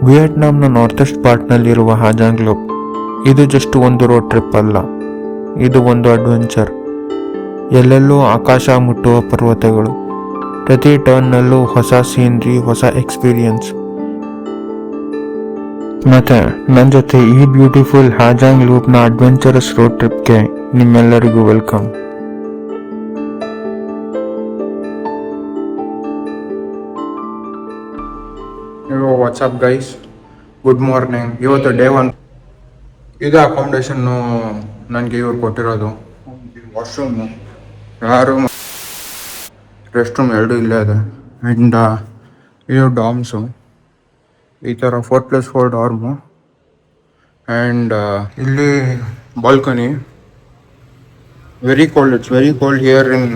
ವಿಯೆಟ್ನಾಂನ north East ಪಾರ್ಟ್ನಲ್ಲಿರುವ ಹಾಜಾಂಗ್ Lok ಇದು just ಒಂದು road trip ಅಲ್ಲ, ಇದು ಒಂದು ಅಡ್ವೆಂಚರ್. ಎಲ್ಲೆಲ್ಲೂ ಆಕಾಶ ಮುಟ್ಟುವ ಪರ್ವತಗಳು, ಪ್ರತಿ ಟರ್ನ್ನಲ್ಲೂ ಹೊಸ ಸೀನ್ರಿ, ಹೊಸ ಎಕ್ಸ್ಪೀರಿಯನ್ಸ್. ಮತ್ತೆ ನನ್ನ ಜೊತೆ ಈ ಬ್ಯೂಟಿಫುಲ್ ಹಾಜಾಂಗ್ ಲೂಪ್ನ ಅಡ್ವೆಂಚರಸ್ ರೋಡ್ ಟ್ರಿಪ್ಗೆ ನಿಮ್ಮೆಲ್ಲರಿಗೂ welcome. WhatsApp guys, good morning. ಇವತ್ತು ಡೇ 1. ಇದು ಅಕಾಮಿಡೇಷನ್ನು ನನಗೆ ಇವ್ರು ಕೊಟ್ಟಿರೋದು. ವಾಶ್ರೂಮು, ಯಾರು ರೆಸ್ಟ್ ರೂಮ್ ಎರಡು ಇಲ್ಲೇ ಇದೆ. ಆ್ಯಂಡ್ ಇದು ಡಾಮ್ಸು, ಈ ಥರ 4+4 ಡಾರ್ಮು. ಆ್ಯಂಡ್ ಇಲ್ಲಿ balcony. Very cold, it's very cold here in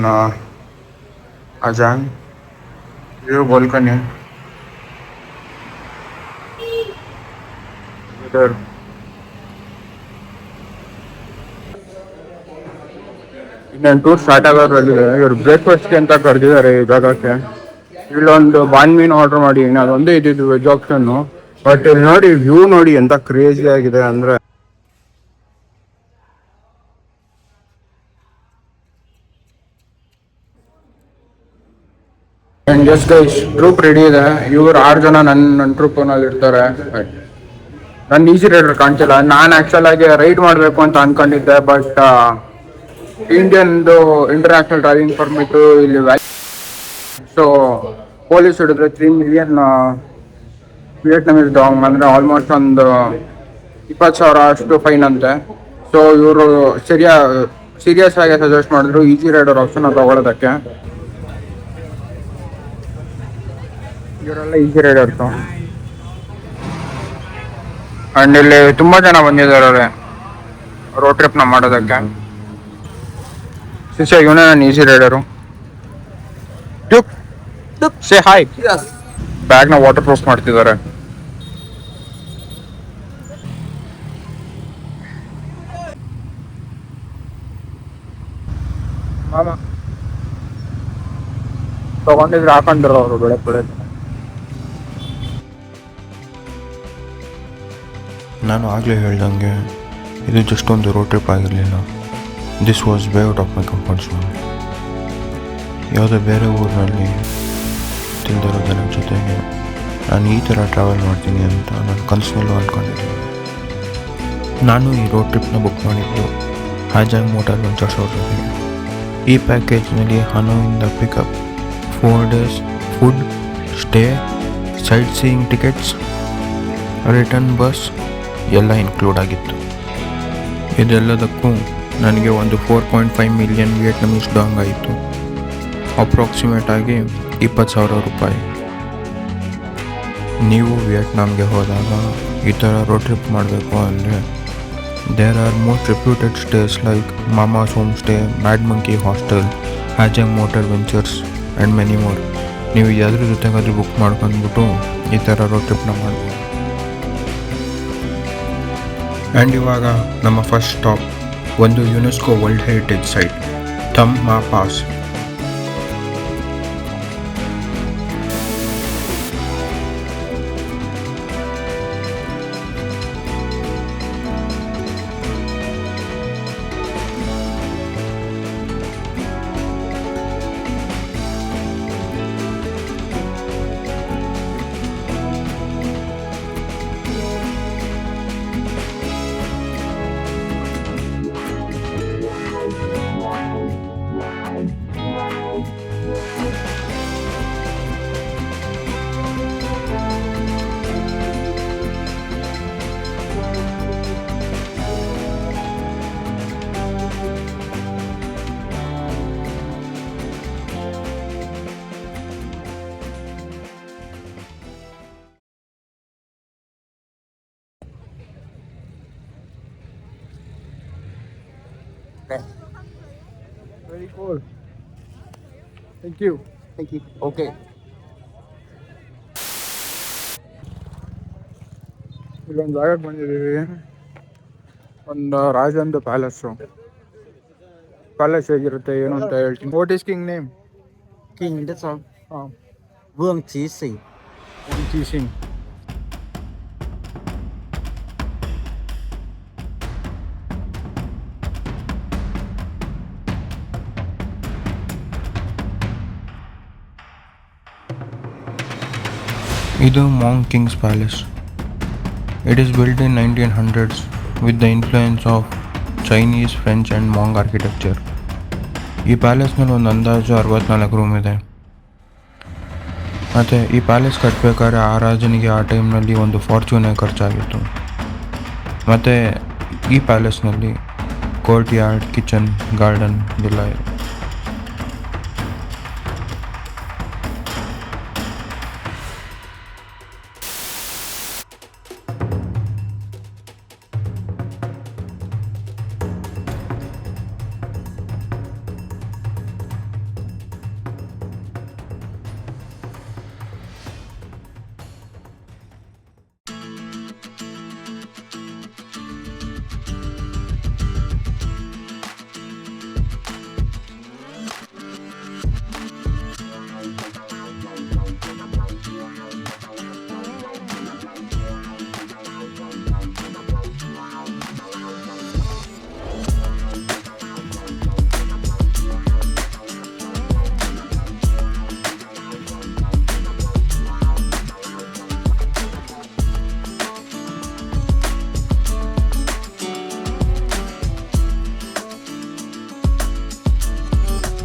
Ha Giang. ಇದು ಬಾಲ್ಕನಿ. ಇನ್ನೇನು ಟೂರ್ ಸ್ಟಾರ್ಟ್ ಆಗೋದ್ರಲ್ಲಿದೆ. ಇವರು ಬ್ರೇಕ್ಫಾಸ್ಟ್ಗೆ ಅಂತ ಕರೆದಿದ್ದಾರೆ ಈ ಜಾಗಕ್ಕೆ. ಇಲ್ಲೊಂದು ಬಾನ್ ಮೀನು ಆರ್ಡರ್ ಮಾಡಿ, ಅದೊಂದೇ ಇದ್ದಿದ್ದು ವೆಜ್ ಆಪ್ಷನ್ನು. ಬಟ್ ಇಲ್ಲಿ ನೋಡಿ, ವ್ಯೂ ನೋಡಿ ಎಂತ ಕ್ರೇಜಿ ಆಗಿದೆ ಅಂದ್ರೆ. And just guys, troupe ready ಇದೆ. ಇವ್ರು 6 ಜನ ನನ್ನ ಟ್ರೂಪ್ನಲ್ಲಿ ಇರ್ತಾರೆ. ನನ್ನ ಈಸಿ ರೈಡರ್ ಕಾಣ್ತಿಲ್ಲ. ನಾನು ಆ್ಯಕ್ಚುಲ್ ಆಗಿ ರೈಡ್ ಮಾಡಬೇಕು ಅಂತ ಅನ್ಕೊಂಡಿದ್ದೆ, ಬಟ್ ಇಂಡಿಯನ್ದು ಇಂಟರ್ನ್ಯಾಷನಲ್ ಡ್ರೈವಿಂಗ್ ಪರ್ಮಿಟು ಇಲ್ಲಿ ಸೊ ಪೊಲೀಸ್ ಹಿಡಿದ್ರೆ 3 ಮಿಲಿಯನ್ ವಿಯೆಟ್ನಾಮೀಸ್ ಡಾಂಗ್, ಅಂದರೆ ಆಲ್ಮೋಸ್ಟ್ ಒಂದು 20,000 ಅಷ್ಟು ಫೈನ್ ಅಂತೆ. ಸೊ ಇವರು ಸೀರಿಯಸ್ ಆಗಿ ಸಜೆಸ್ಟ್ ಮಾಡಿದ್ರು ಈಸಿ ರೈಡರ್ ಆಪ್ಷನ್ ತಗೊಳ್ಳೋದಕ್ಕೆ. ಇವರೆಲ್ಲ ಈಸಿ ರೈಡರ್ಸು. ಆ್ಯಂಡ್ ಇಲ್ಲಿ ತುಂಬ ಜನ ಬಂದಿದ್ದಾರೆ ರೋಡ್ ಟ್ರಿಪ್ನ ಮಾಡೋದಕ್ಕೆ. ಶಿಷ್ಯ ಇವನೇ ನಾನು ಈಸಿ ರೈಡರು. Say hi. ಬ್ಯಾಗ್ನ ವಾಟರ್ ಪ್ರೂಫ್ ಮಾಡ್ತಿದ್ದಾರೆ. ತಗೊಂಡಿದ್ರೆ ಹಾಕೊಂಡಿರೋ ಅವರು ಬೆಳಗ್ಗೆ. ನಾನು ಆಗಲೇ ಹೇಳ್ದಂಗೆ ಇದು ಜಸ್ಟ್ ಒಂದು ರೋಡ್ ಟ್ರಿಪ್ ಆಗಿರಲಿಲ್ಲ. This was way out of my comfort zone. ಯಾವುದೇ ಬೇರೆ ಊರಿನಲ್ಲಿ ತಿಂದಿರೋ ಜನರ ಜೊತೆಗೆ ನಾನು ಈ ಥರ ಟ್ರಾವೆಲ್ ಮಾಡ್ತೀನಿ ಅಂತ ನಾನು ಕನಸಿನಲ್ಲೂ ಅಂದ್ಕೊಂಡಿದ್ದೀನಿ. ನಾನು ಈ ರೋಡ್ ಟ್ರಿಪ್ನ ಬುಕ್ ಮಾಡಿದ್ದು ಹಾಜಾಂಗ್ ಮೋಟಾರ್ ವೆಂಚರ್ಸ್ ಅವ್ರ ಜೊತೆಗೆ. ಈ ಪ್ಯಾಕೇಜ್ನಲ್ಲಿ ಹನೋಯಿಂದ pickup, 4 days food, stay, sightseeing tickets, return bus ಎಲ್ಲ ಇನ್ಕ್ಲೂಡ್ ಆಗಿತ್ತು. ಇದೆಲ್ಲದಕ್ಕೂ ನನಗೆ ಒಂದು 4.5 ಮಿಲಿಯನ್ ವಿಯೆಟ್ನಾಮೀಸ್ ಡಾಂಗ್ ಆಯಿತು. ಅಪ್ರಾಕ್ಸಿಮೇಟ್ ಆಗಿ 20,000 ರೂಪಾಯಿ. ನೀವು ವಿಯೆಟ್ನಾಮ್ಗೆ ಹೋದಾಗ ಈ ಥರ ರೋಡ್ ಟ್ರಿಪ್ ಮಾಡಬೇಕು ಅಂದರೆ there are most reputed stays like Mama's homestay, Mad Monkey hostel, Ha Giang motor ventures and many more. ನೀವು ಯಾವ್ದ್ರ ಜೊತೆಗಾದ್ರೂ ಬುಕ್ ಮಾಡ್ಕೊಂಡ್ಬಿಟ್ಟು ಈ ಥರ ರೋಡ್ ಟ್ರಿಪ್ನ ಮಾಡ್ಬೋದು. ಆ್ಯಂಡ್ ಇವಾಗ ನಮ್ಮ ಫಸ್ಟ್ ಸ್ಟಾಪ್ ಒಂದು UNESCO world heritage site, thumb ಮಾ pass. Very cool. Thank you. Okay. ಇಲ್ಲೊಂದು ಜಾಗಕ್ಕೆ ಬಂದಿದ್ದೀವಿ. ಒಂದು ರಾಜಂದು ಪ್ಯಾಲೇಸು. ಪ್ಯಾಲೇಸ್ ಹೇಗಿರುತ್ತೆ ಏನು ಅಂತ ಹೇಳ್ತೀನಿ. What is king name? King, that's all. Vương Chí Sĩ. Vương Chí Sinh. ಇದು Hmong king's palace. It is built in 1900s with the influence of Chinese, French and Hmong architecture. ಈ ಪ್ಯಾಲೇಸ್ನಲ್ಲಿ ಒಂದು ಅಂದಾಜು 64 room ಇದೆ. ಮತ್ತು ಈ palace ಕಟ್ಟಬೇಕಾದ್ರೆ ಆ ರಾಜನಿಗೆ ಆ ಟೈಮ್ನಲ್ಲಿ ಒಂದು ಫಾರ್ಚೂನೇ ಖರ್ಚಾಗಿತ್ತು. ಮತ್ತು ಈ ಪ್ಯಾಲೇಸ್ನಲ್ಲಿ ಕೋರ್ಟ್ ಯಾರ್ಡ್, ಕಿಚನ್, ಗಾರ್ಡನ್ ಎಲ್ಲ ಇದೆ.